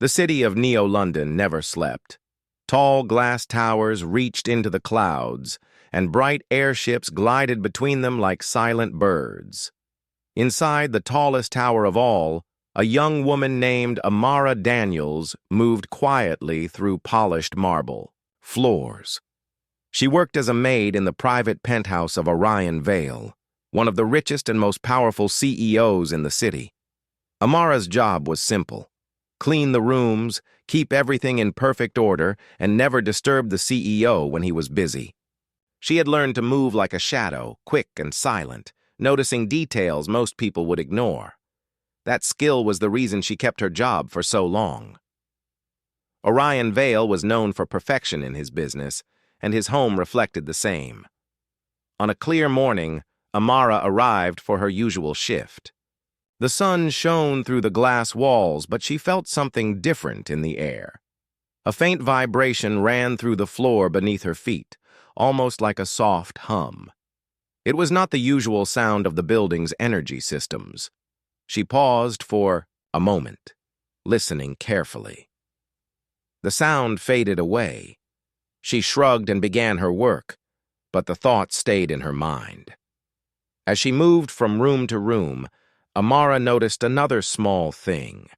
The city of Neo-London never slept. Tall glass towers reached into the clouds, and bright airships glided between them like silent birds. Inside the tallest tower of all, a young woman named Amara Daniels moved quietly through polished marble floors. She worked as a maid in the private penthouse of Orion Vale, one of the richest and most powerful CEOs in the city. Amara's job was simple: clean the rooms, keep everything in perfect order, and never disturb the CEO when he was busy. She had learned to move like a shadow, quick and silent, noticing details most people would ignore. That skill was the reason she kept her job for so long. Orion Vale was known for perfection in his business, and his home reflected the same. On a clear morning, Amara arrived for her usual shift. The sun shone through the glass walls, but she felt something different in the air. A faint vibration ran through the floor beneath her feet, almost like a soft hum. It was not the usual sound of the building's energy systems. She paused for a moment, listening carefully. The sound faded away. She shrugged and began her work, but the thought stayed in her mind. As she moved from room to room, Amara noticed another small thing.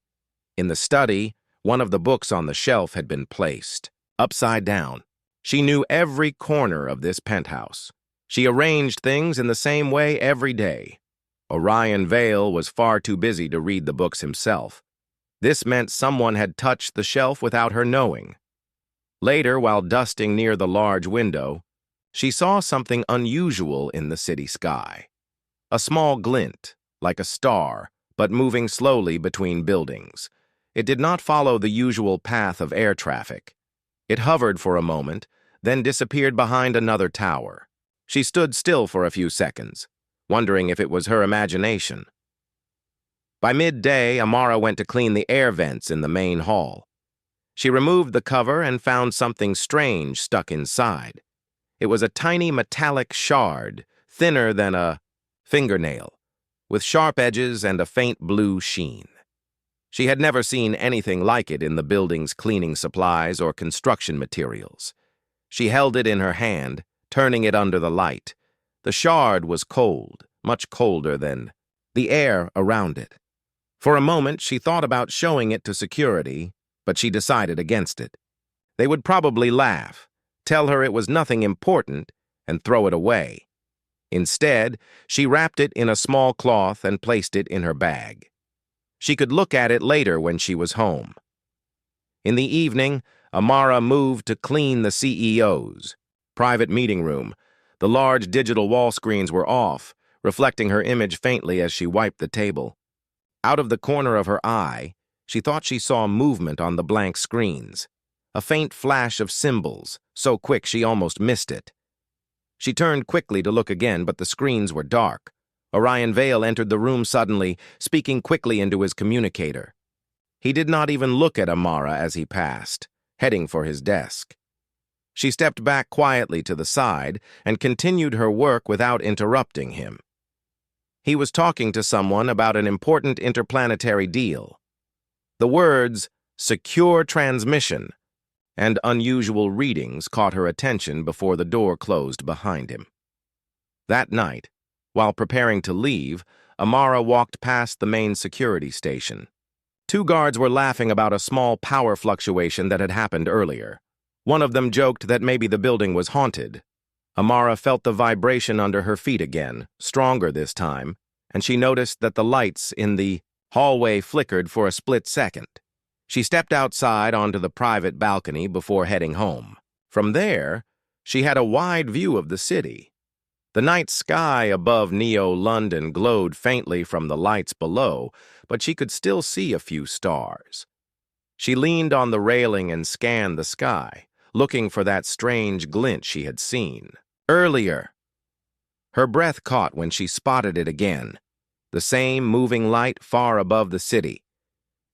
In the study, one of the books on the shelf had been placed upside down. She knew every corner of this penthouse. She arranged things in the same way every day. Orion Vale was far too busy to read the books himself. This meant someone had touched the shelf without her knowing. Later, while dusting near the large window, she saw something unusual in the city sky. A small glint, like a star, but moving slowly between buildings. It did not follow the usual path of air traffic. It hovered for a moment, then disappeared behind another tower. She stood still for a few seconds, wondering if it was her imagination. By midday, Amara went to clean the air vents in the main hall. She removed the cover and found something strange stuck inside. It was a tiny metallic shard, thinner than a fingernail, with sharp edges and a faint blue sheen. She had never seen anything like it in the building's cleaning supplies or construction materials. She held it in her hand, turning it under the light. The shard was cold, much colder than the air around it. For a moment, she thought about showing it to security, but she decided against it. They would probably laugh, tell her it was nothing important, and throw it away. Instead, she wrapped it in a small cloth and placed it in her bag. She could look at it later when she was home. In the evening, Amara moved to clean the CEO's private meeting room. The large digital wall screens were off, reflecting her image faintly as she wiped the table. Out of the corner of her eye, she thought she saw movement on the blank screens, a faint flash of symbols, so quick she almost missed it. She turned quickly to look again, but the screens were dark. Orion Vale entered the room suddenly, speaking quickly into his communicator. He did not even look at Amara as he passed, heading for his desk. She stepped back quietly to the side and continued her work without interrupting him. He was talking to someone about an important interplanetary deal. The words, "secure transmission," and unusual readings caught her attention before the door closed behind him. That night, while preparing to leave, Amara walked past the main security station. Two guards were laughing about a small power fluctuation that had happened earlier. One of them joked that maybe the building was haunted. Amara felt the vibration under her feet again, stronger this time, and she noticed that the lights in the hallway flickered for a split second. She stepped outside onto the private balcony before heading home. From there, she had a wide view of the city. The night sky above Neo-London glowed faintly from the lights below, but she could still see a few stars. She leaned on the railing and scanned the sky, looking for that strange glint she had seen earlier. Her breath caught when she spotted it again, the same moving light far above the city.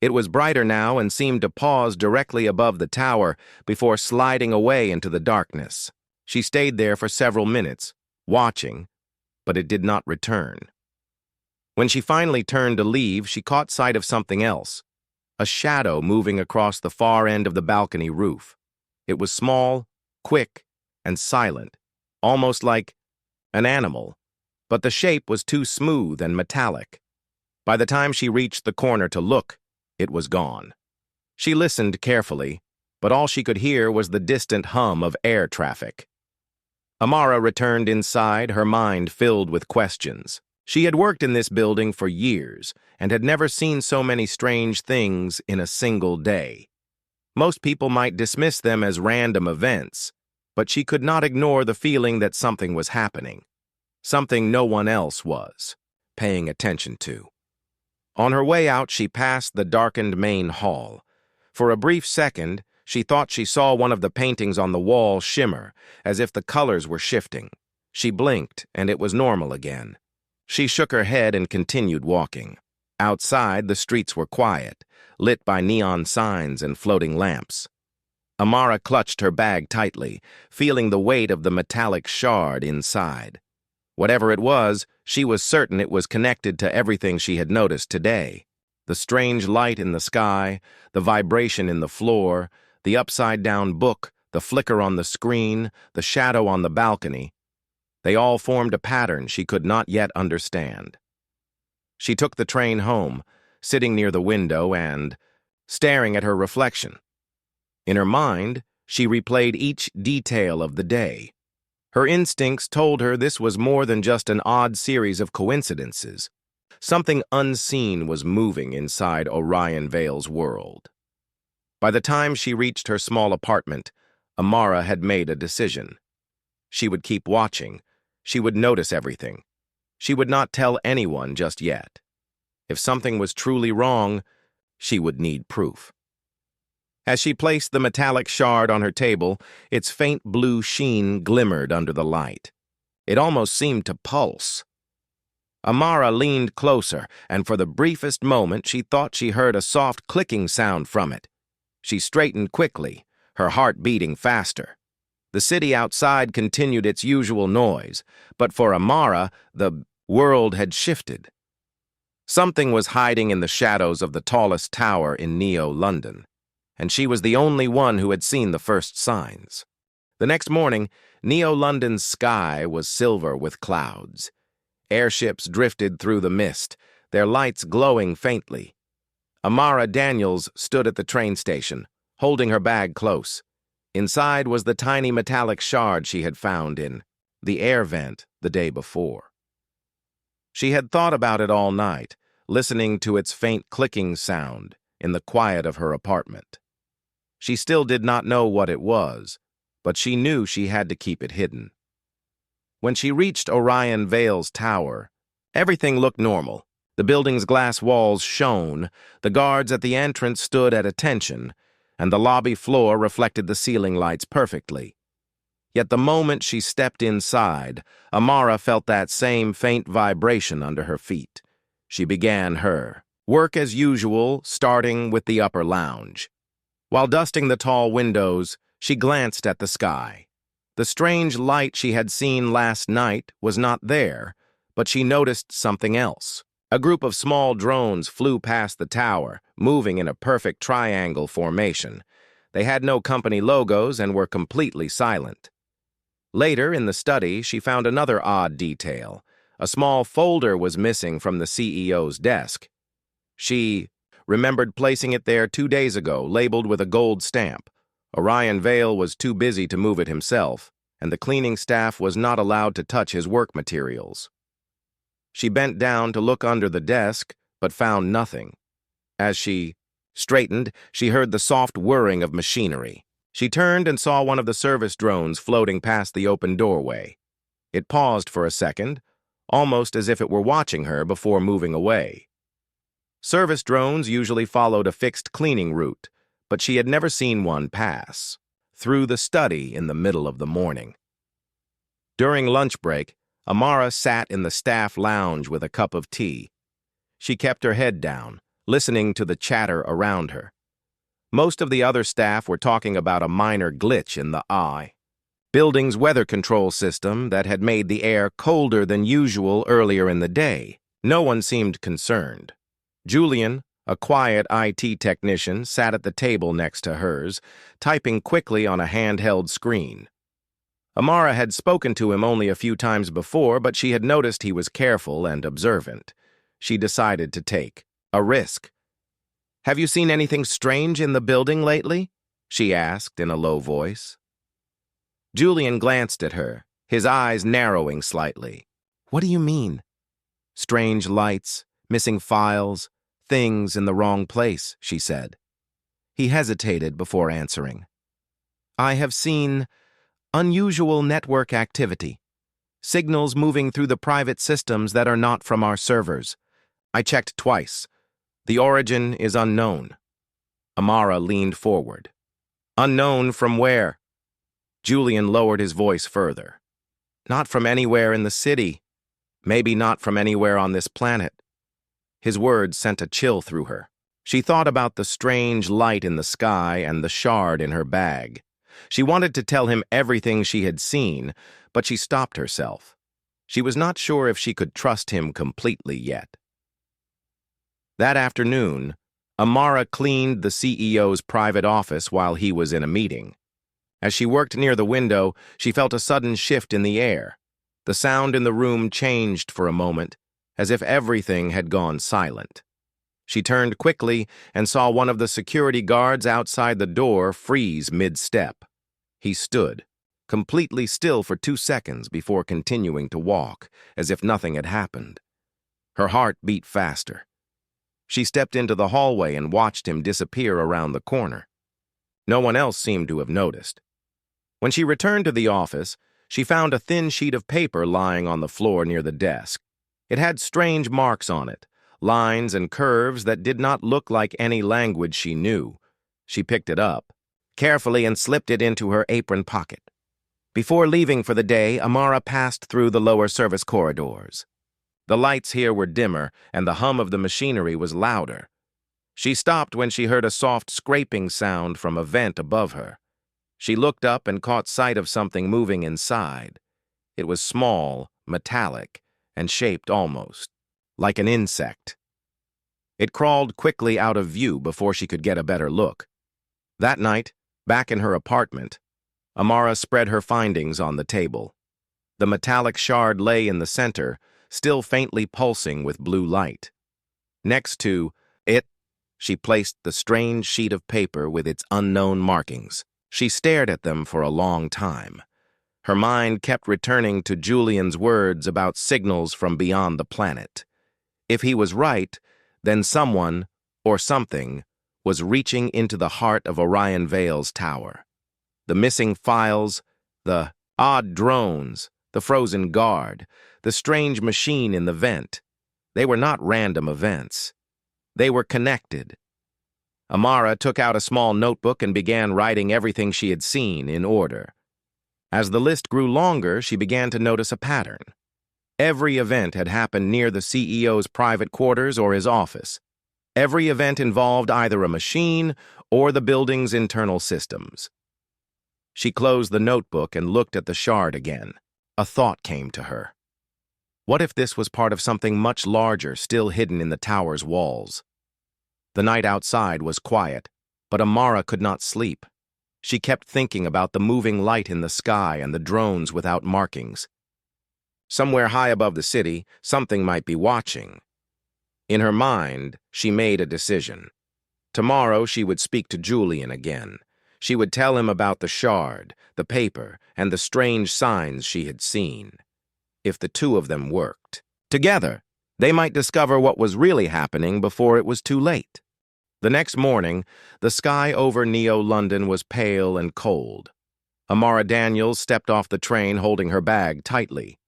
It was brighter now and seemed to pause directly above the tower before sliding away into the darkness. She stayed there for several minutes, watching, but it did not return. When she finally turned to leave, she caught sight of something else, a shadow moving across the far end of the balcony roof. It was small, quick, and silent, almost like an animal, but the shape was too smooth and metallic. By the time she reached the corner to look, it was gone. She listened carefully, but all she could hear was the distant hum of air traffic. Amara returned inside, her mind filled with questions. She had worked in this building for years and had never seen so many strange things in a single day. Most people might dismiss them as random events, but she could not ignore the feeling that something was happening, something no one else was paying attention to. On her way out, she passed the darkened main hall. For a brief second, she thought she saw one of the paintings on the wall shimmer, as if the colors were shifting. She blinked, and it was normal again. She shook her head and continued walking. Outside, the streets were quiet, lit by neon signs and floating lamps. Amara clutched her bag tightly, feeling the weight of the metallic shard inside. Whatever it was, she was certain it was connected to everything she had noticed today. The strange light in the sky, the vibration in the floor, the upside-down book, the flicker on the screen, the shadow on the balcony. They all formed a pattern she could not yet understand. She took the train home, sitting near the window and staring at her reflection. In her mind, she replayed each detail of the day. Her instincts told her this was more than just an odd series of coincidences. Something unseen was moving inside Orion Vale's world. By the time she reached her small apartment, Amara had made a decision. She would keep watching. She would notice everything. She would not tell anyone just yet. If something was truly wrong, she would need proof. As she placed the metallic shard on her table, its faint blue sheen glimmered under the light. It almost seemed to pulse. Amara leaned closer, and for the briefest moment she thought she heard a soft clicking sound from it. She straightened quickly, her heart beating faster. The city outside continued its usual noise, but for Amara, the world had shifted. Something was hiding in the shadows of the tallest tower in Neo-London, and she was the only one who had seen the first signs. The next morning, Neo-London's sky was silver with clouds. Airships drifted through the mist, their lights glowing faintly. Amara Daniels stood at the train station, holding her bag close. Inside was the tiny metallic shard she had found in the air vent the day before. She had thought about it all night, listening to its faint clicking sound in the quiet of her apartment. She still did not know what it was, but she knew she had to keep it hidden. When she reached Orion Vale's tower, everything looked normal. The building's glass walls shone, the guards at the entrance stood at attention, and the lobby floor reflected the ceiling lights perfectly. Yet the moment she stepped inside, Amara felt that same faint vibration under her feet. She began her work as usual, starting with the upper lounge. While dusting the tall windows, she glanced at the sky. The strange light she had seen last night was not there, but she noticed something else. A group of small drones flew past the tower, moving in a perfect triangle formation. They had no company logos and were completely silent. Later, in the study, she found another odd detail. A small folder was missing from the CEO's desk. She remembered placing it there 2 days ago, labeled with a gold stamp. Orion Vale was too busy to move it himself, and the cleaning staff was not allowed to touch his work materials. She bent down to look under the desk, but found nothing. As she straightened, she heard the soft whirring of machinery. She turned and saw one of the service drones floating past the open doorway. It paused for a second, almost as if it were watching her before moving away. Service drones usually followed a fixed cleaning route, but she had never seen one pass through the study in the middle of the morning. During lunch break, Amara sat in the staff lounge with a cup of tea. She kept her head down, listening to the chatter around her. Most of the other staff were talking about a minor glitch in the building's weather control system that had made the air colder than usual earlier in the day. No one seemed concerned. Julian, A quiet IT technician sat at the table next to hers, typing quickly on a handheld screen. Amara had spoken to him only a few times before, but she had noticed he was careful and observant. She decided to take a risk. "Have you seen anything strange in the building lately?" she asked in a low voice. Julian glanced at her, his eyes narrowing slightly. "What do you mean?" "Strange lights, missing files, things in the wrong place," she said. He hesitated before answering. "I have seen unusual network activity, signals moving through the private systems that are not from our servers. I checked twice. The origin is unknown." Amara leaned forward. "Unknown from where?" Julian lowered his voice further. "Not from anywhere in the city. Maybe not from anywhere on this planet." His words sent a chill through her. She thought about the strange light in the sky and the shard in her bag. She wanted to tell him everything she had seen, but she stopped herself. She was not sure if she could trust him completely yet. That afternoon, Amara cleaned the CEO's private office while he was in a meeting. As she worked near the window, she felt a sudden shift in the air. The sound in the room changed for a moment, as if everything had gone silent. She turned quickly and saw one of the security guards outside the door freeze mid-step. He stood, completely still for 2 seconds before continuing to walk, as if nothing had happened. Her heart beat faster. She stepped into the hallway and watched him disappear around the corner. No one else seemed to have noticed. When she returned to the office, she found a thin sheet of paper lying on the floor near the desk. It had strange marks on it, lines and curves that did not look like any language she knew. She picked it up carefully and slipped it into her apron pocket. Before leaving for the day, Amara passed through the lower service corridors. The lights here were dimmer, and the hum of the machinery was louder. She stopped when she heard a soft scraping sound from a vent above her. She looked up and caught sight of something moving inside. It was small, metallic, and shaped almost like an insect. It crawled quickly out of view before she could get a better look. That night, back in her apartment, Amara spread her findings on the table. The metallic shard lay in the center, still faintly pulsing with blue light. Next to it, she placed the strange sheet of paper with its unknown markings. She stared at them for a long time. Her mind kept returning to Julian's words about signals from beyond the planet. If he was right, then someone, or something, was reaching into the heart of Orion Vale's tower. The missing files, the odd drones, the frozen guard, the strange machine in the vent. They were not random events. They were connected. Amara took out a small notebook and began writing everything she had seen in order. As the list grew longer, she began to notice a pattern. Every event had happened near the CEO's private quarters or his office. Every event involved either a machine or the building's internal systems. She closed the notebook and looked at the shard again. A thought came to her. What if this was part of something much larger still hidden in the tower's walls? The night outside was quiet, but Amara could not sleep. She kept thinking about the moving light in the sky and the drones without markings. Somewhere high above the city, something might be watching. In her mind, she made a decision. Tomorrow she would speak to Julian again. She would tell him about the shard, the paper, and the strange signs she had seen. If the two of them worked together, they might discover what was really happening before it was too late. The next morning, the sky over Neo-London was pale and cold. Amara Daniels stepped off the train holding her bag tightly.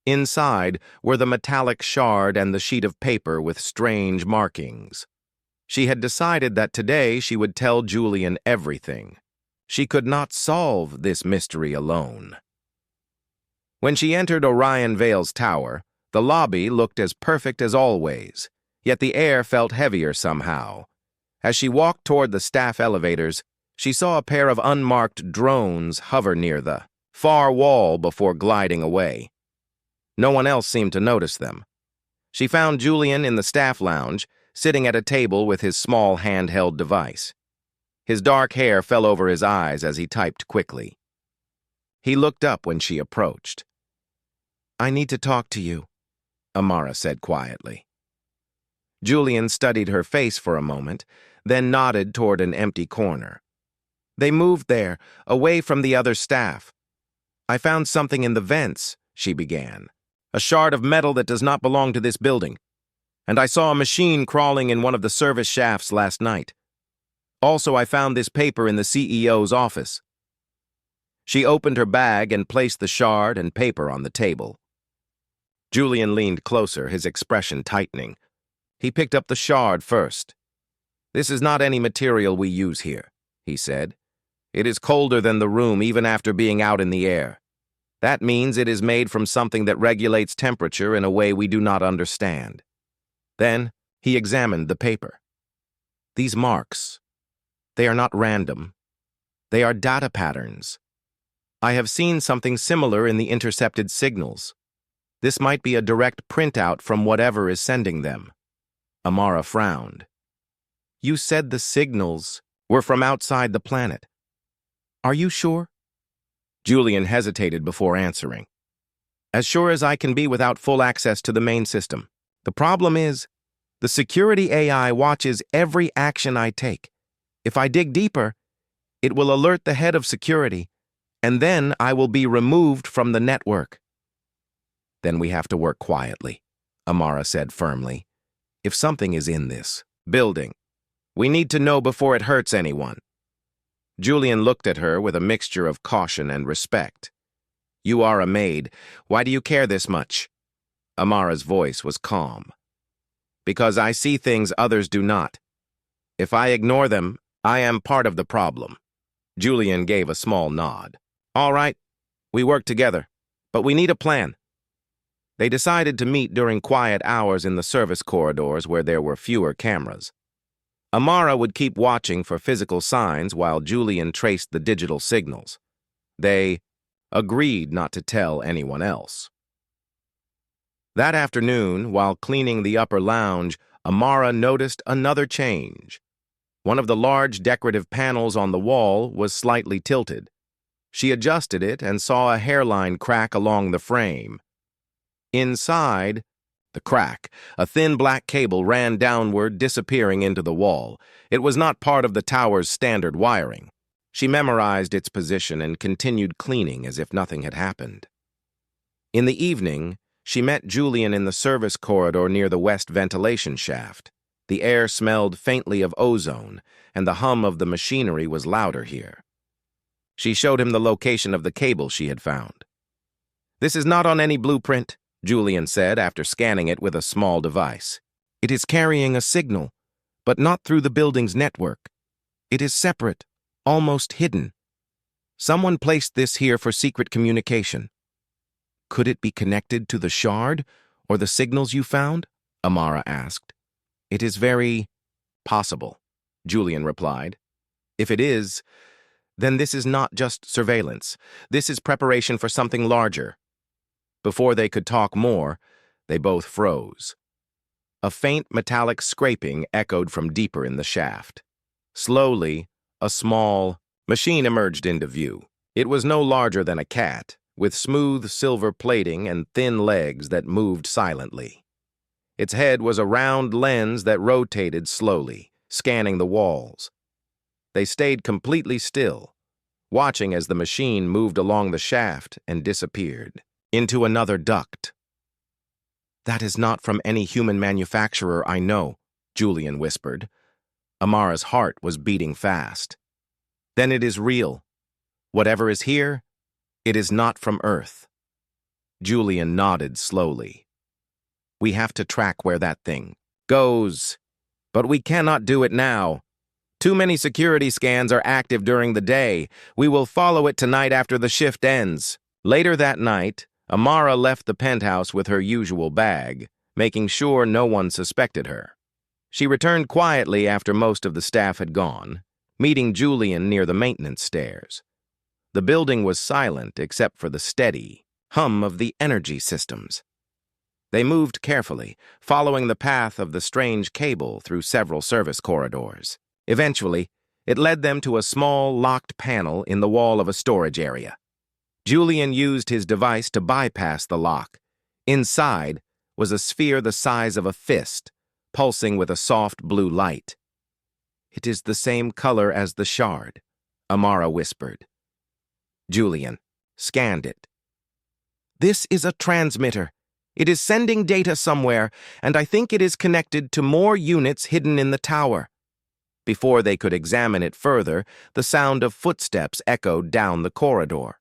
Inside were the metallic shard and the sheet of paper with strange markings. She had decided that today she would tell Julian everything. She could not solve this mystery alone. When she entered Orion Vale's tower, the lobby looked as perfect as always, yet the air felt heavier somehow. As she walked toward the staff elevators, she saw a pair of unmarked drones hover near the far wall before gliding away. No one else seemed to notice them. She found Julian in the staff lounge, sitting at a table with his small handheld device. His dark hair fell over his eyes as he typed quickly. He looked up when she approached. "I need to talk to you," Amara said quietly. Julian studied her face for a moment, then nodded toward an empty corner. "They moved there, away from the other staff. I found something in the vents," she began. "A shard of metal that does not belong to this building. And I saw a machine crawling in one of the service shafts last night. Also, I found this paper in the CEO's office." She opened her bag and placed the shard and paper on the table. Julian leaned closer, his expression tightening. He picked up the shard first. "This is not any material we use here," he said. "It is colder than the room even after being out in the air. That means it is made from something that regulates temperature in a way we do not understand." Then he examined the paper. "These marks, they are not random. They are data patterns. I have seen something similar in the intercepted signals. This might be a direct printout from whatever is sending them." Amara frowned. "You said the signals were from outside the planet. Are you sure?" Julian hesitated before answering. "As sure as I can be without full access to the main system. The problem is, the security AI watches every action I take. If I dig deeper, it will alert the head of security, and then I will be removed from the network." "Then we have to work quietly," Amara said firmly. "If something is in this building, we need to know before it hurts anyone." Julian looked at her with a mixture of caution and respect. "You are a maid. Why do you care this much?" Amara's voice was calm. "Because I see things others do not. If I ignore them, I am part of the problem." Julian gave a small nod. "All right, we work together, but we need a plan." They decided to meet during quiet hours in the service corridors where there were fewer cameras. Amara would keep watching for physical signs while Julian traced the digital signals. They agreed not to tell anyone else. That afternoon, while cleaning the upper lounge, Amara noticed another change. One of the large decorative panels on the wall was slightly tilted. She adjusted it and saw a hairline crack along the frame. Inside the crack, a thin black cable ran downward, disappearing into the wall. It was not part of the tower's standard wiring. She memorized its position and continued cleaning as if nothing had happened. In the evening, she met Julian in the service corridor near the west ventilation shaft. The air smelled faintly of ozone, and the hum of the machinery was louder here. She showed him the location of the cable she had found. "This is not on any blueprint," Julian said after scanning it with a small device. "It is carrying a signal, but not through the building's network. It is separate, almost hidden. Someone placed this here for secret communication." "Could it be connected to the shard or the signals you found?" Amara asked. "It is very possible," Julian replied. "If it is, then this is not just surveillance. This is preparation for something larger." Before they could talk more, they both froze. A faint metallic scraping echoed from deeper in the shaft. Slowly, a small machine emerged into view. It was no larger than a cat, with smooth silver plating and thin legs that moved silently. Its head was a round lens that rotated slowly, scanning the walls. They stayed completely still, watching as the machine moved along the shaft and disappeared into another duct. "That is not from any human manufacturer I know," Julian whispered. Amara's heart was beating fast. "Then it is real. Whatever is here, it is not from Earth." Julian nodded slowly. "We have to track where that thing goes, but we cannot do it now. Too many security scans are active during the day. We will follow it tonight after the shift ends." Later that night, Amara left the penthouse with her usual bag, making sure no one suspected her. She returned quietly after most of the staff had gone, meeting Julian near the maintenance stairs. The building was silent except for the steady hum of the energy systems. They moved carefully, following the path of the strange cable through several service corridors. Eventually, it led them to a small, locked panel in the wall of a storage area. Julian used his device to bypass the lock. Inside was a sphere the size of a fist, pulsing with a soft blue light. "It is the same color as the shard," Amara whispered. Julian scanned it. "This is a transmitter. It is sending data somewhere, and I think it is connected to more units hidden in the tower." Before they could examine it further, the sound of footsteps echoed down the corridor.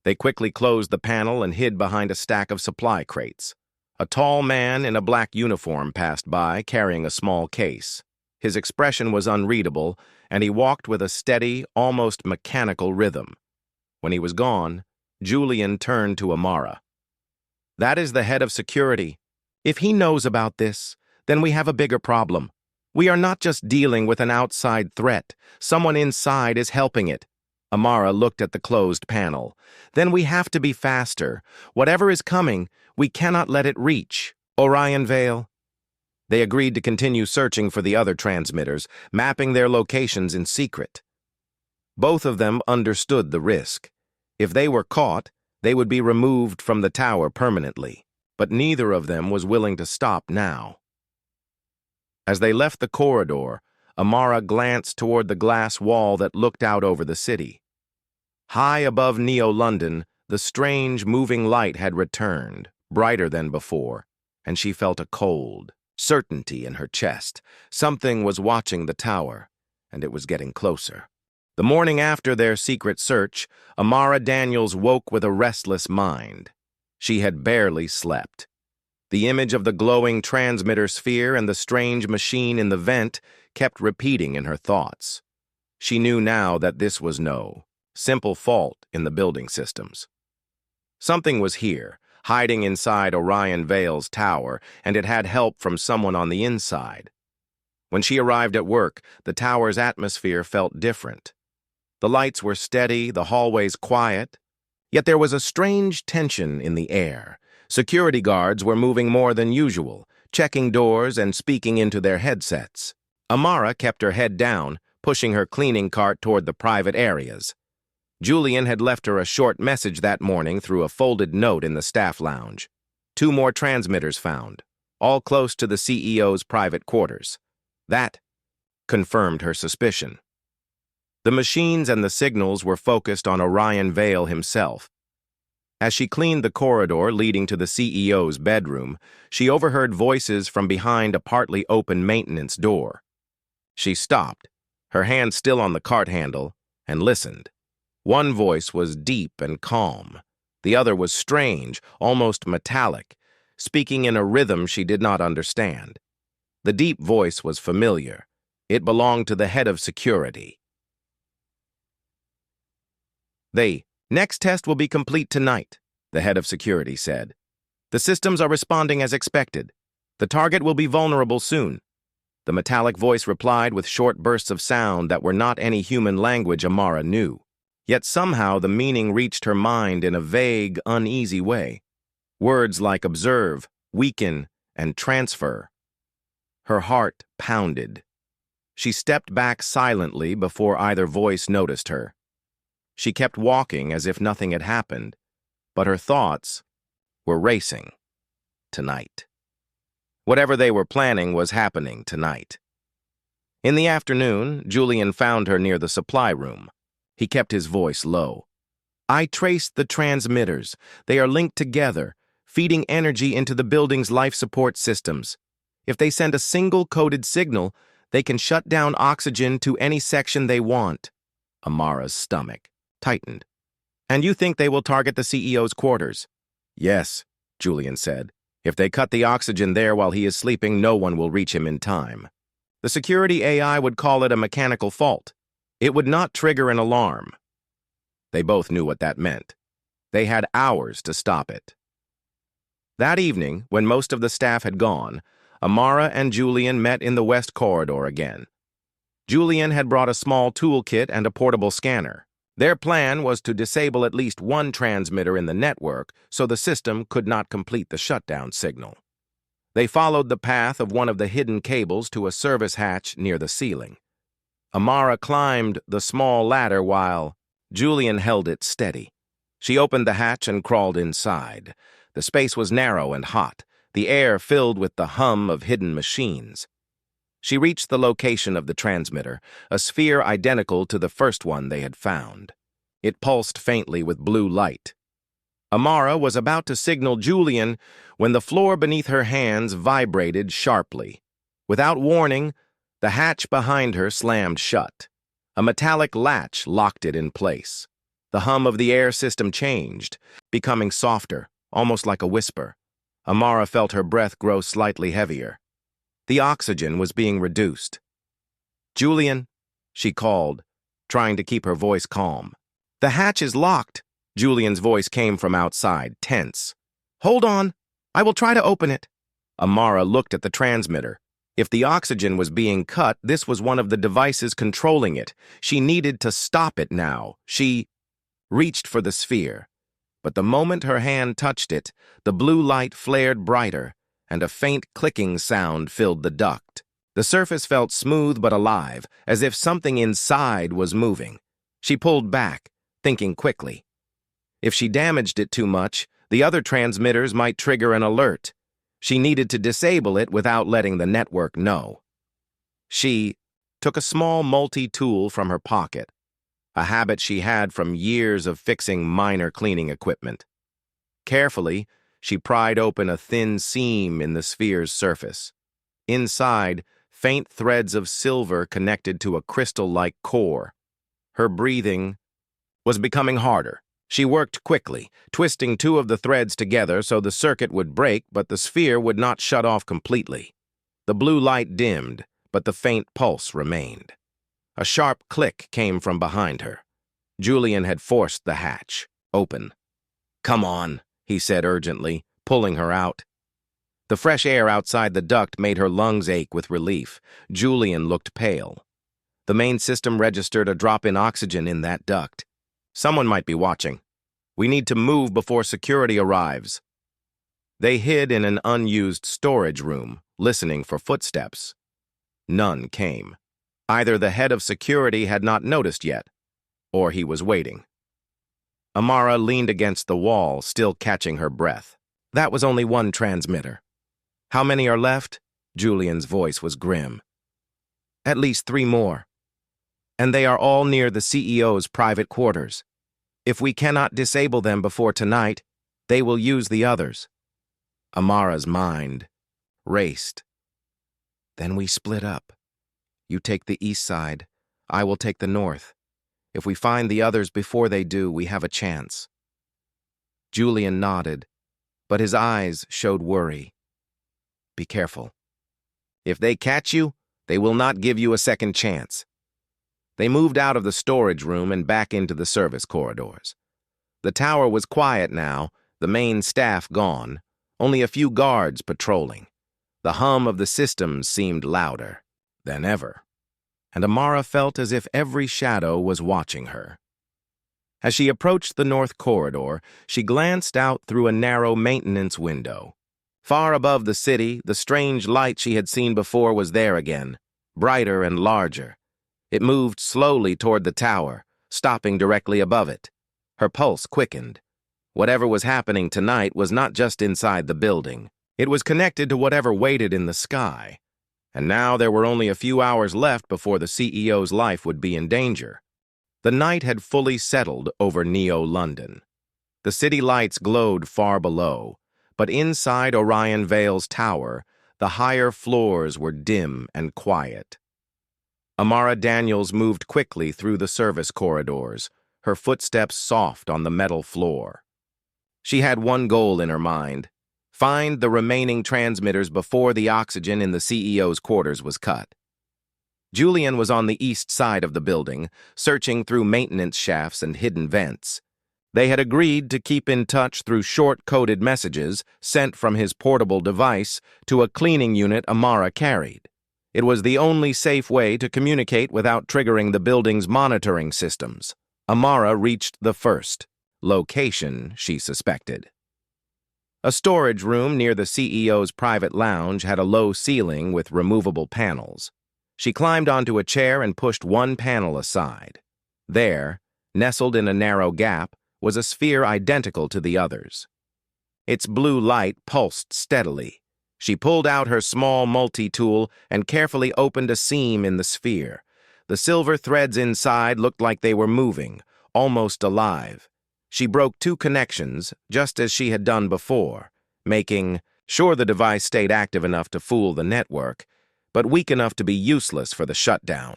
They quickly closed the panel and hid behind a stack of supply crates. A tall man in a black uniform passed by, carrying a small case. His expression was unreadable, and he walked with a steady, almost mechanical rhythm. When he was gone, Julian turned to Amara. "That is the head of security. If he knows about this, then we have a bigger problem. We are not just dealing with an outside threat. Someone inside is helping it." Amara looked at the closed panel. "Then we have to be faster. Whatever is coming, we cannot let it reach. Orion Vale." They agreed to continue searching for the other transmitters, mapping their locations in secret. Both of them understood the risk. If they were caught, they would be removed from the tower permanently, but neither of them was willing to stop now. As they left the corridor, Amara glanced toward the glass wall that looked out over the city. High above Neo-London, the strange, moving light had returned, brighter than before, and she felt a cold certainty in her chest. Something was watching the tower, and it was getting closer. The morning after their secret search, Amara Daniels woke with a restless mind. She had barely slept. The image of the glowing transmitter sphere and the strange machine in the vent kept repeating in her thoughts. She knew now that this was no simple fault in the building systems. Something was here, hiding inside Orion Vale's tower, and it had help from someone on the inside. When she arrived at work, the tower's atmosphere felt different. The lights were steady, the hallways quiet, yet there was a strange tension in the air. Security guards were moving more than usual, checking doors and speaking into their headsets. Amara kept her head down, pushing her cleaning cart toward the private areas. Julian had left her a short message that morning through a folded note in the staff lounge. 2 more transmitters found, all close to the CEO's private quarters. That confirmed her suspicion. The machines and the signals were focused on Orion Vale himself. As she cleaned the corridor leading to the CEO's bedroom, she overheard voices from behind a partly open maintenance door. She stopped, her hand still on the cart handle, and listened. One voice was deep and calm. The other was strange, almost metallic, speaking in a rhythm she did not understand. The deep voice was familiar. It belonged to the head of security. "The next test will be complete tonight," the head of security said. "The systems are responding as expected. The target will be vulnerable soon." The metallic voice replied with short bursts of sound that were not any human language Amara knew. Yet somehow the meaning reached her mind in a vague, uneasy way. Words like observe, weaken, and transfer. Her heart pounded. She stepped back silently before either voice noticed her. She kept walking as if nothing had happened, but her thoughts were racing. Tonight. Whatever they were planning was happening tonight. In the afternoon, Julian found her near the supply room. He kept his voice low. "I traced the transmitters. They are linked together, feeding energy into the building's life support systems. If they send a single coded signal, they can shut down oxygen to any section they want." Amara's stomach tightened. "And you think they will target the CEO's quarters?" "Yes," Julian said. "If they cut the oxygen there while he is sleeping, no one will reach him in time. The security AI would call it a mechanical fault. It would not trigger an alarm." They both knew what that meant. They had hours to stop it. That evening, when most of the staff had gone, Amara and Julian met in the West Corridor again. Julian had brought a small toolkit and a portable scanner. Their plan was to disable at least one transmitter in the network so the system could not complete the shutdown signal. They followed the path of one of the hidden cables to a service hatch near the ceiling. Amara climbed the small ladder while Julian held it steady. She opened the hatch and crawled inside. The space was narrow and hot, the air filled with the hum of hidden machines. She reached the location of the transmitter, a sphere identical to the first one they had found. It pulsed faintly with blue light. Amara was about to signal Julian when the floor beneath her hands vibrated sharply. Without warning, the hatch behind her slammed shut. A metallic latch locked it in place. The hum of the air system changed, becoming softer, almost like a whisper. Amara felt her breath grow slightly heavier. The oxygen was being reduced. "Julian," she called, trying to keep her voice calm. "The hatch is locked." Julian's voice came from outside, tense. "Hold on. I will try to open it." Amara looked at the transmitter. If the oxygen was being cut, this was one of the devices controlling it. She needed to stop it now. She reached for the sphere. But the moment her hand touched it, the blue light flared brighter, and a faint clicking sound filled the duct. The surface felt smooth but alive, as if something inside was moving. She pulled back, thinking quickly. If she damaged it too much, the other transmitters might trigger an alert. She needed to disable it without letting the network know. She took a small multi-tool from her pocket, a habit she had from years of fixing minor cleaning equipment. Carefully, she pried open a thin seam in the sphere's surface. Inside, faint threads of silver connected to a crystal-like core. Her breathing was becoming harder. She worked quickly, twisting two of the threads together so the circuit would break, but the sphere would not shut off completely. The blue light dimmed, but the faint pulse remained. A sharp click came from behind her. Julian had forced the hatch open. "Come on," he said urgently, pulling her out. The fresh air outside the duct made her lungs ache with relief. Julian looked pale. The main system registered a drop in oxygen in that duct. "Someone might be watching. We need to move before security arrives." They hid in an unused storage room, listening for footsteps. None came. Either the head of security had not noticed yet, or he was waiting. Amara leaned against the wall, still catching her breath. That was only one transmitter. "How many are left?" Julian's voice was grim. "At least 3 more. And they are all near the CEO's private quarters. If we cannot disable them before tonight, they will use the others." Amara's mind raced. "Then we split up. You take the east side, I will take the north. If we find the others before they do, we have a chance." Julian nodded, but his eyes showed worry. "Be careful. If they catch you, they will not give you a second chance." They moved out of the storage room and back into the service corridors. The tower was quiet now, the main staff gone, only a few guards patrolling. The hum of the systems seemed louder than ever, and Amara felt as if every shadow was watching her. As she approached the north corridor, she glanced out through a narrow maintenance window. Far above the city, the strange light she had seen before was there again, brighter and larger. It moved slowly toward the tower, stopping directly above it. Her pulse quickened. Whatever was happening tonight was not just inside the building. It was connected to whatever waited in the sky. And now there were only a few hours left before the CEO's life would be in danger. The night had fully settled over Neo-London. The city lights glowed far below, but inside Orion Vale's tower, the higher floors were dim and quiet. Amara Daniels moved quickly through the service corridors, her footsteps soft on the metal floor. She had one goal in her mind: find the remaining transmitters before the oxygen in the CEO's quarters was cut. Julian was on the east side of the building, searching through maintenance shafts and hidden vents. They had agreed to keep in touch through short-coded messages sent from his portable device to a cleaning unit Amara carried. It was the only safe way to communicate without triggering the building's monitoring systems. Amara reached the first location she suspected. A storage room near the CEO's private lounge had a low ceiling with removable panels. She climbed onto a chair and pushed one panel aside. There, nestled in a narrow gap, was a sphere identical to the others. Its blue light pulsed steadily. She pulled out her small multi-tool and carefully opened a seam in the sphere. The silver threads inside looked like they were moving, almost alive. She broke two connections, just as she had done before, making sure the device stayed active enough to fool the network, but weak enough to be useless for the shutdown.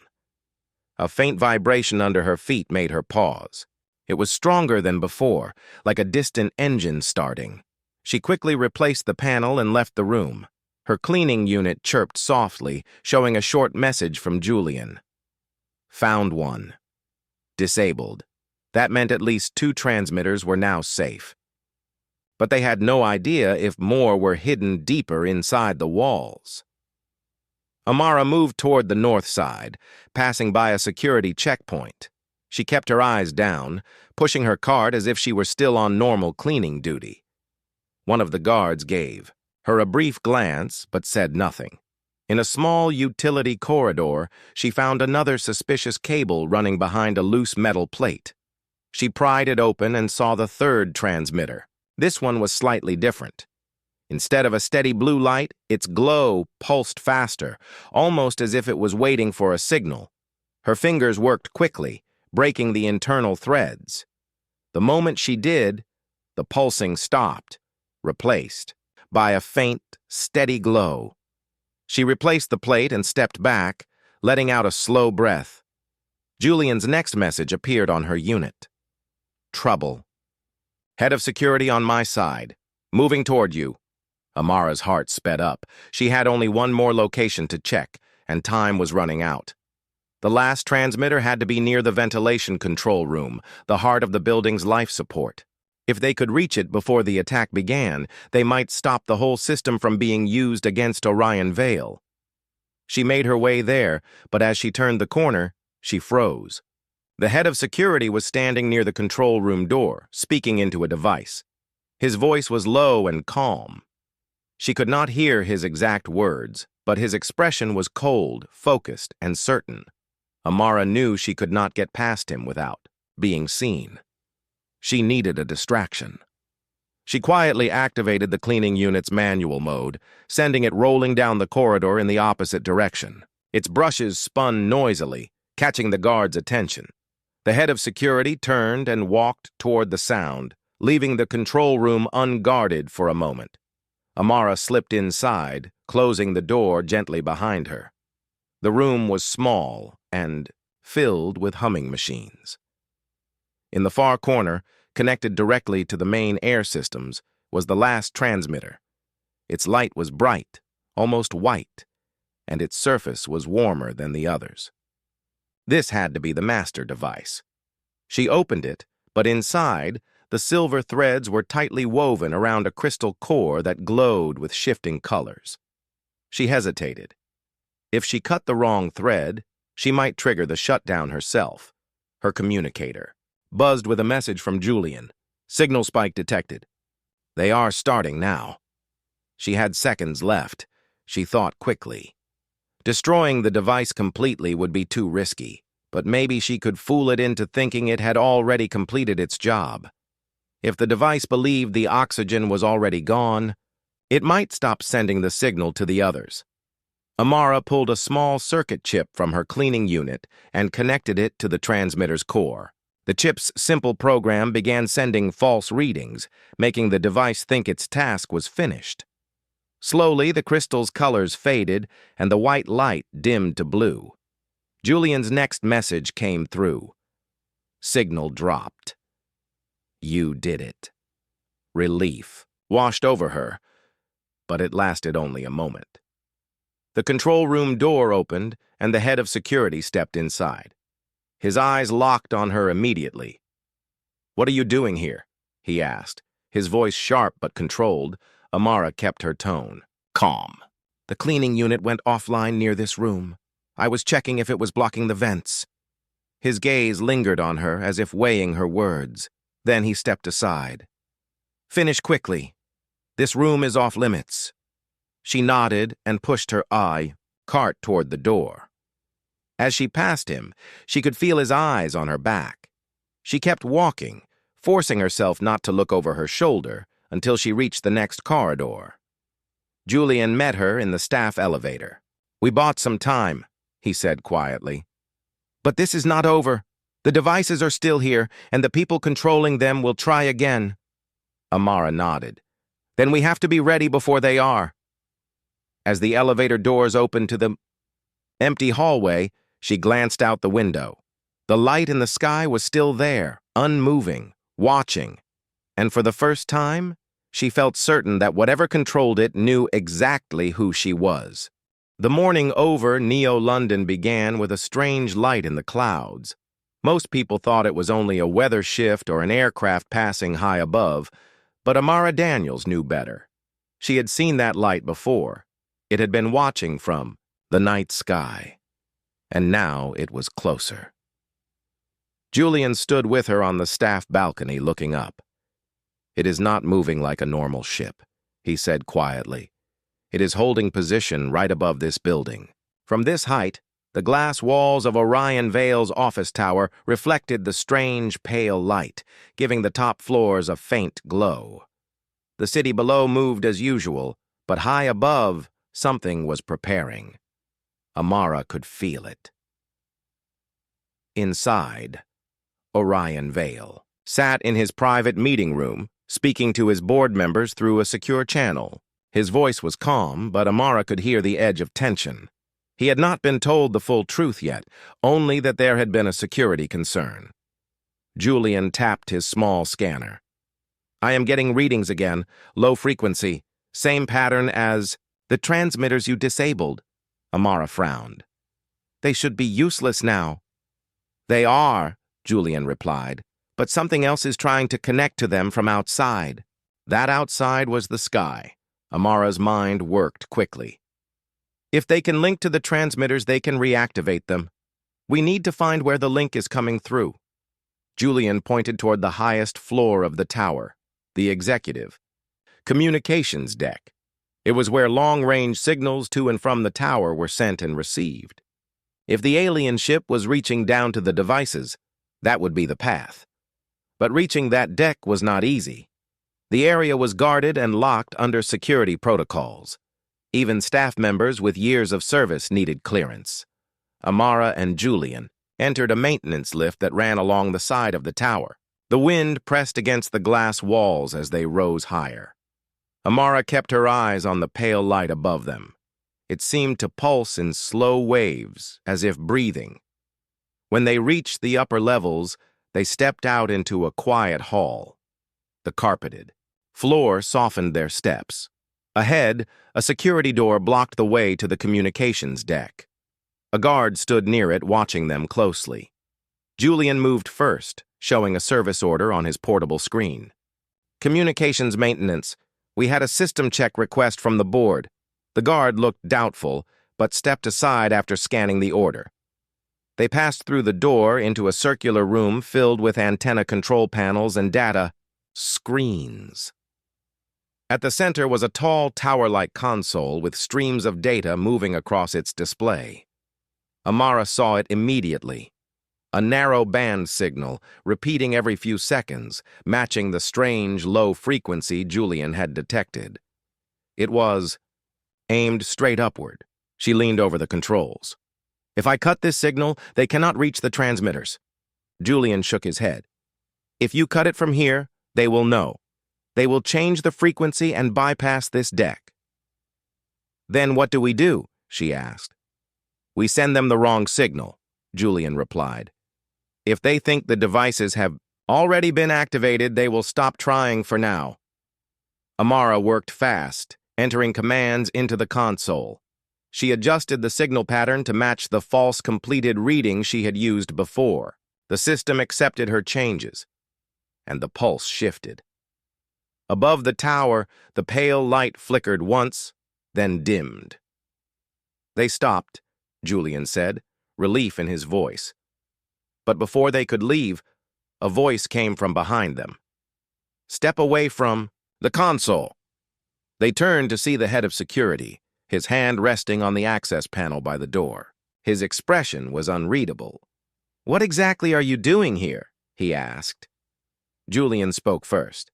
A faint vibration under her feet made her pause. It was stronger than before, like a distant engine starting. She quickly replaced the panel and left the room. Her cleaning unit chirped softly, showing a short message from Julian. Found one. Disabled. That meant at least 2 transmitters were now safe. But they had no idea if more were hidden deeper inside the walls. Amara moved toward the north side, passing by a security checkpoint. She kept her eyes down, pushing her cart as if she were still on normal cleaning duty. One of the guards gave her a brief glance, but said nothing. In a small utility corridor, she found another suspicious cable running behind a loose metal plate. She pried it open and saw the third transmitter. This one was slightly different. Instead of a steady blue light, its glow pulsed faster, almost as if it was waiting for a signal. Her fingers worked quickly, breaking the internal threads. The moment she did, the pulsing stopped, replaced by a faint, steady glow. She replaced the plate and stepped back, letting out a slow breath. Julian's next message appeared on her unit. Trouble. Head of security on my side. Moving toward you. Amara's heart sped up. She had only one more location to check, and time was running out. The last transmitter had to be near the ventilation control room, the heart of the building's life support. If they could reach it before the attack began, they might stop the whole system from being used against Orion Vale. She made her way there, but as she turned the corner, she froze. The head of security was standing near the control room door, speaking into a device. His voice was low and calm. She could not hear his exact words, but his expression was cold, focused, and certain. Amara knew she could not get past him without being seen. She needed a distraction. She quietly activated the cleaning unit's manual mode, sending it rolling down the corridor in the opposite direction. Its brushes spun noisily, catching the guard's attention. The head of security turned and walked toward the sound, leaving the control room unguarded for a moment. Amara slipped inside, closing the door gently behind her. The room was small and filled with humming machines. In the far corner, connected directly to the main air systems, was the last transmitter. Its light was bright, almost white, and its surface was warmer than the others. This had to be the master device. She opened it, but inside, the silver threads were tightly woven around a crystal core that glowed with shifting colors. She hesitated. If she cut the wrong thread, she might trigger the shutdown herself. Her communicator buzzed with a message from Julian. Signal spike detected. They are starting now. She had seconds left. She thought quickly. Destroying the device completely would be too risky, but maybe she could fool it into thinking it had already completed its job. If the device believed the oxygen was already gone, it might stop sending the signal to the others. Amara pulled a small circuit chip from her cleaning unit and connected it to the transmitter's core. The chip's simple program began sending false readings, making the device think its task was finished. Slowly, the crystal's colors faded, and the white light dimmed to blue. Julian's next message came through. Signal dropped. You did it. Relief washed over her, but it lasted only a moment. The control room door opened, and the head of security stepped inside. His eyes locked on her immediately. "What are you doing here?" he asked, his voice sharp but controlled. Amara kept her tone calm. "The cleaning unit went offline near this room. I was checking if it was blocking the vents." His gaze lingered on her as if weighing her words. Then he stepped aside. "Finish quickly. This room is off limits." She nodded and pushed her cart toward the door. As she passed him, she could feel his eyes on her back. She kept walking, forcing herself not to look over her shoulder until she reached the next corridor. Julian met her in the staff elevator. "We bought some time," he said quietly. "But this is not over. The devices are still here, and the people controlling them will try again." Amara nodded. "Then we have to be ready before they are." As the elevator doors opened to the empty hallway, she glanced out the window. The light in the sky was still there, unmoving, watching, and for the first time, she felt certain that whatever controlled it knew exactly who she was. The morning over Neo-London began with a strange light in the clouds. Most people thought it was only a weather shift or an aircraft passing high above, but Amara Daniels knew better. She had seen that light before. It had been watching from the night sky, and now it was closer. Julian stood with her on the staff balcony looking up. "It is not moving like a normal ship," he said quietly. "It is holding position right above this building." From this height, the glass walls of Orion Vale's office tower reflected the strange, pale light, giving the top floors a faint glow. The city below moved as usual, but high above, something was preparing. Amara could feel it. Inside, Orion Vale sat in his private meeting room, speaking to his board members through a secure channel. His voice was calm, but Amara could hear the edge of tension. He had not been told the full truth yet, only that there had been a security concern. Julian tapped his small scanner. "I am getting readings again, low frequency, same pattern as the transmitters you disabled." Amara frowned. "They should be useless now." "They are," Julian replied, "but something else is trying to connect to them from outside." That outside was the sky. Amara's mind worked quickly. "If they can link to the transmitters, they can reactivate them. We need to find where the link is coming through." Julian pointed toward the highest floor of the tower, the executive communications deck. It was where long-range signals to and from the tower were sent and received. If the alien ship was reaching down to the devices, that would be the path. But reaching that deck was not easy. The area was guarded and locked under security protocols. Even staff members with years of service needed clearance. Amara and Julian entered a maintenance lift that ran along the side of the tower. The wind pressed against the glass walls as they rose higher. Amara kept her eyes on the pale light above them. It seemed to pulse in slow waves, as if breathing. When they reached the upper levels, they stepped out into a quiet hall. The carpeted floor softened their steps. Ahead, a security door blocked the way to the communications deck. A guard stood near it, watching them closely. Julian moved first, showing a service order on his portable screen. "Communications maintenance. We had a system check request from the board." The guard looked doubtful, but stepped aside after scanning the order. They passed through the door into a circular room filled with antenna control panels and data screens. At the center was a tall, tower-like console with streams of data moving across its display. Amara saw it immediately. A narrow band signal, repeating every few seconds, matching the strange, low frequency Julian had detected. It was aimed straight upward. She leaned over the controls. "If I cut this signal, they cannot reach the transmitters." Julian shook his head. "If you cut it from here, they will know. They will change the frequency and bypass this deck." "Then what do we do?" she asked. "We send them the wrong signal," Julian replied. "If they think the devices have already been activated, they will stop trying for now." Amara worked fast, entering commands into the console. She adjusted the signal pattern to match the false completed reading she had used before. The system accepted her changes, and the pulse shifted. Above the tower, the pale light flickered once, then dimmed. "They stopped," Julian said, relief in his voice. But before they could leave, a voice came from behind them. "Step away from the console." They turned to see the head of security, his hand resting on the access panel by the door. His expression was unreadable. "What exactly are you doing here?" he asked. Julian spoke first.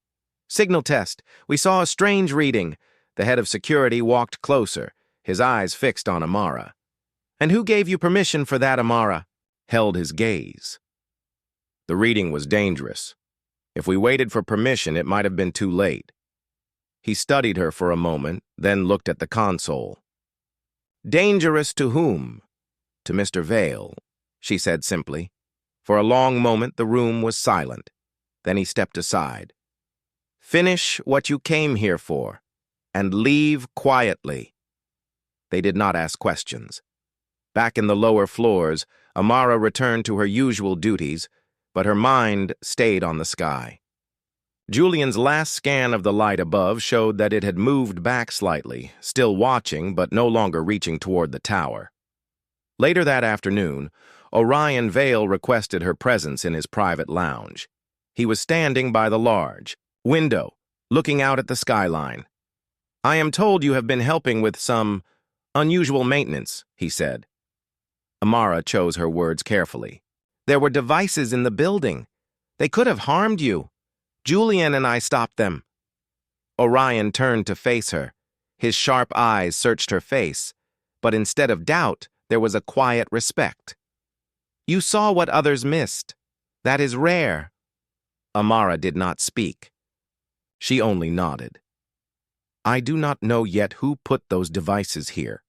"Signal test. We saw a strange reading." The head of security walked closer, his eyes fixed on Amara. "And who gave you permission for that?" Amara held his gaze. "The reading was dangerous. If we waited for permission, it might have been too late." He studied her for a moment, then looked at the console. "Dangerous to whom?" "To Mr. Vale," she said simply. For a long moment, the room was silent. Then he stepped aside. "Finish what you came here for, and leave quietly." They did not ask questions. Back in the lower floors, Amara returned to her usual duties, but her mind stayed on the sky. Julian's last scan of the light above showed that it had moved back slightly, still watching but no longer reaching toward the tower. Later that afternoon, Orion Vale requested her presence in his private lounge. He was standing by the large window, looking out at the skyline. "I am told you have been helping with some unusual maintenance," he said. Amara chose her words carefully. "There were devices in the building. They could have harmed you. Julian and I stopped them." Orion turned to face her. His sharp eyes searched her face, but instead of doubt, there was a quiet respect. "You saw what others missed. That is rare." Amara did not speak. She only nodded. "I do not know yet who put those devices here,"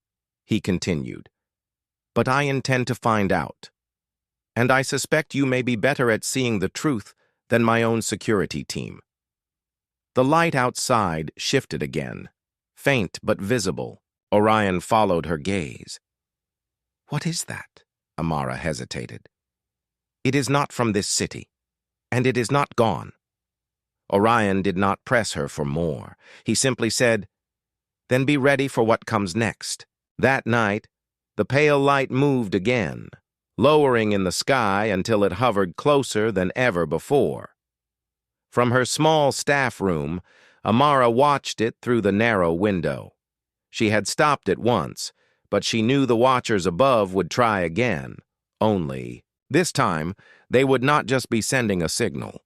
he continued, "but I intend to find out. And I suspect you may be better at seeing the truth than my own security team." The light outside shifted again, faint but visible. Orion followed her gaze. "What is that?" Amara hesitated. "It is not from this city, and it is not gone." Orion did not press her for more. He simply said, "Then be ready for what comes next." That night, the pale light moved again, lowering in the sky until it hovered closer than ever before. From her small staff room, Amara watched it through the narrow window. She had stopped it once, but she knew the watchers above would try again, only this time they would not just be sending a signal.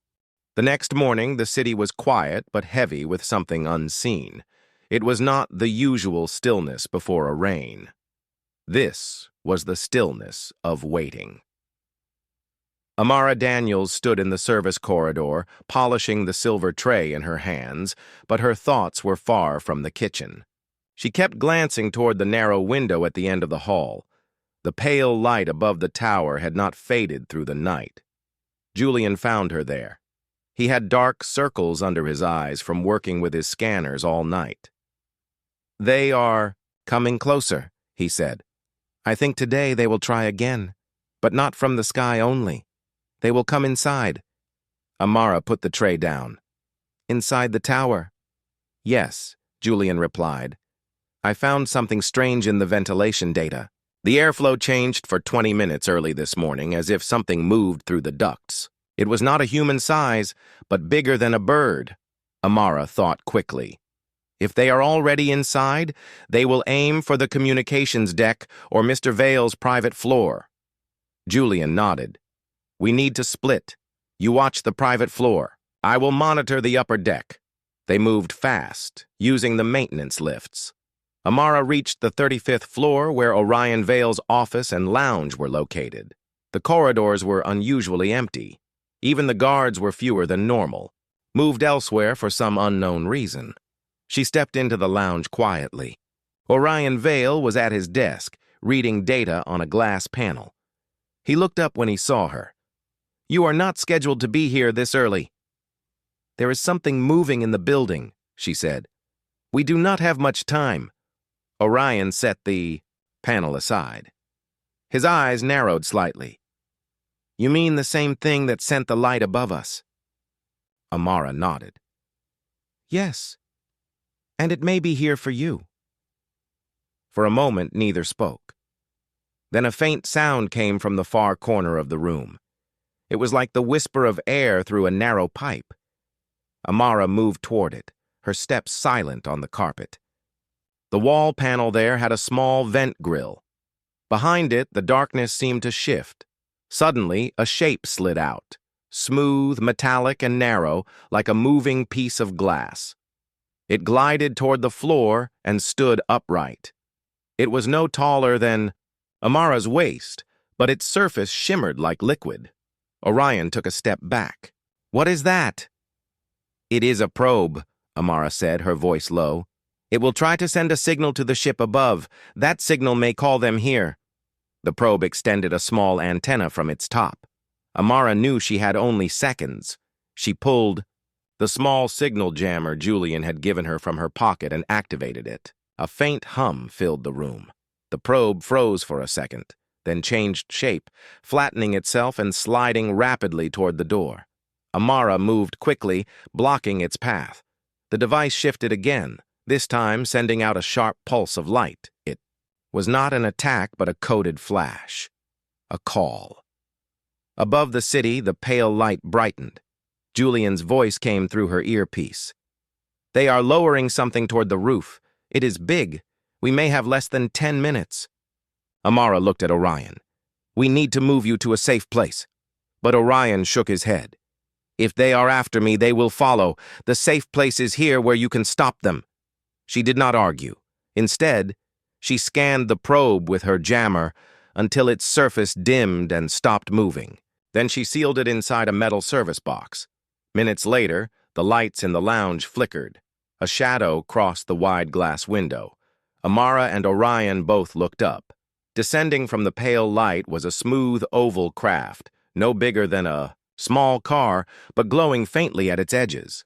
The next morning, the city was quiet but heavy with something unseen. It was not the usual stillness before a rain. This was the stillness of waiting. Amara Daniels stood in the service corridor, polishing the silver tray in her hands, but her thoughts were far from the kitchen. She kept glancing toward the narrow window at the end of the hall. The pale light above the tower had not faded through the night. Julian found her there. He had dark circles under his eyes from working with his scanners all night. "They are coming closer," he said. "I think today they will try again, but not from the sky only. They will come inside." Amara put the tray down. "Inside the tower?" "Yes," Julian replied. "I found something strange in the ventilation data. The airflow changed for 20 minutes early this morning, as if something moved through the ducts. It was not a human size, but bigger than a bird." Amara thought quickly. "If they are already inside, they will aim for the communications deck or Mr. Vale's private floor." Julian nodded. "We need to split. You watch the private floor. I will monitor the upper deck." They moved fast, using the maintenance lifts. Amara reached the 35th floor where Orion Vale's office and lounge were located. The corridors were unusually empty. Even the guards were fewer than normal, moved elsewhere for some unknown reason. She stepped into the lounge quietly. Orion Vale was at his desk, reading data on a glass panel. He looked up when he saw her. "You are not scheduled to be here this early." "There is something moving in the building," she said. "We do not have much time." Orion set the panel aside. His eyes narrowed slightly. "You mean the same thing that sent the light above us?" Amara nodded. "Yes, and it may be here for you." For a moment, neither spoke. Then a faint sound came from the far corner of the room. It was like the whisper of air through a narrow pipe. Amara moved toward it, her steps silent on the carpet. The wall panel there had a small vent grill. Behind it, the darkness seemed to shift. Suddenly, a shape slid out, smooth, metallic, and narrow, like a moving piece of glass. It glided toward the floor and stood upright. It was no taller than Amara's waist, but its surface shimmered like liquid. Orion took a step back. "What is that?" "It is a probe," Amara said, her voice low. "It will try to send a signal to the ship above. That signal may call them here." The probe extended a small antenna from its top. Amara knew she had only seconds. She pulled the small signal jammer Julian had given her from her pocket and activated it. A faint hum filled the room. The probe froze for a second, then changed shape, flattening itself and sliding rapidly toward the door. Amara moved quickly, blocking its path. The device shifted again, this time sending out a sharp pulse of light. It was not an attack, but a coded flash. A call. Above the city, the pale light brightened. Julian's voice came through her earpiece. "They are lowering something toward the roof. It is big. We may have less than 10 minutes. Amara looked at Orion. "We need to move you to a safe place." But Orion shook his head. "If they are after me, they will follow. The safe place is here where you can stop them." She did not argue. Instead, she scanned the probe with her jammer until its surface dimmed and stopped moving. Then she sealed it inside a metal service box. Minutes later, the lights in the lounge flickered. A shadow crossed the wide glass window. Amara and Orion both looked up. Descending from the pale light was a smooth oval craft, no bigger than a small car, but glowing faintly at its edges.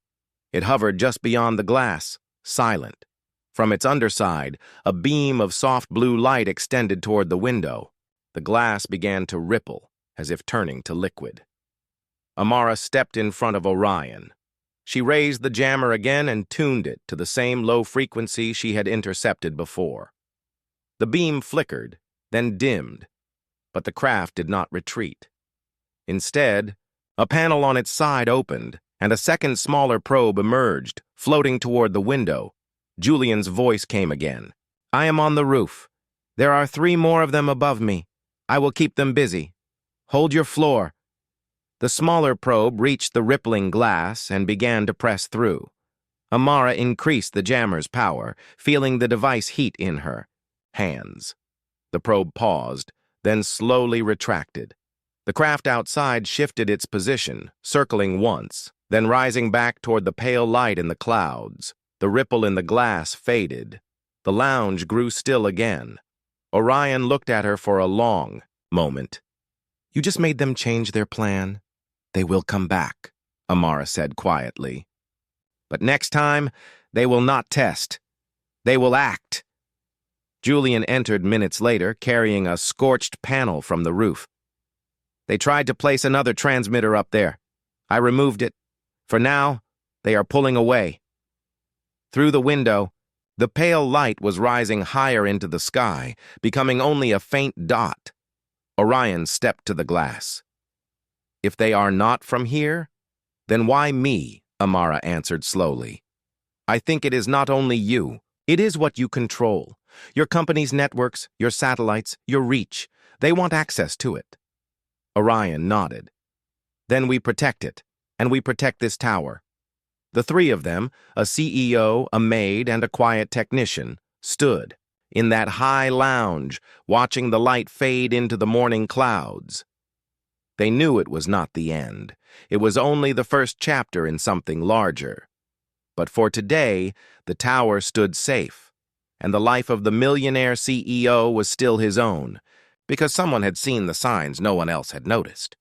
It hovered just beyond the glass, silent. From its underside, a beam of soft blue light extended toward the window. The glass began to ripple, as if turning to liquid. Amara stepped in front of Orion. She raised the jammer again and tuned it to the same low frequency she had intercepted before. The beam flickered, then dimmed, but the craft did not retreat. Instead, a panel on its side opened, and a second smaller probe emerged, floating toward the window. Julian's voice came again. "I am on the roof. There are 3 more of them above me. I will keep them busy. Hold your floor." The smaller probe reached the rippling glass and began to press through. Amara increased the jammer's power, feeling the device heat in her hands. The probe paused, then slowly retracted. The craft outside shifted its position, circling once, then rising back toward the pale light in the clouds. The ripple in the glass faded. The lounge grew still again. Orion looked at her for a long moment. "You just made them change their plan. They will come back," Amara said quietly. "But next time, they will not test. They will act." Julian entered minutes later, carrying a scorched panel from the roof. "They tried to place another transmitter up there. I removed it. For now, they are pulling away." Through the window, the pale light was rising higher into the sky, becoming only a faint dot. Orion stepped to the glass. "If they are not from here, then why me?" Amara answered slowly. "I think it is not only you. It is what you control. Your company's networks, your satellites, your reach. They want access to it." Orion nodded. "Then we protect it, and we protect this tower." The 3 of them, a CEO, a maid, and a quiet technician, stood in that high lounge, watching the light fade into the morning clouds. They knew it was not the end. It was only the first chapter in something larger. But for today, the tower stood safe, and the life of the millionaire CEO was still his own, because someone had seen the signs no one else had noticed.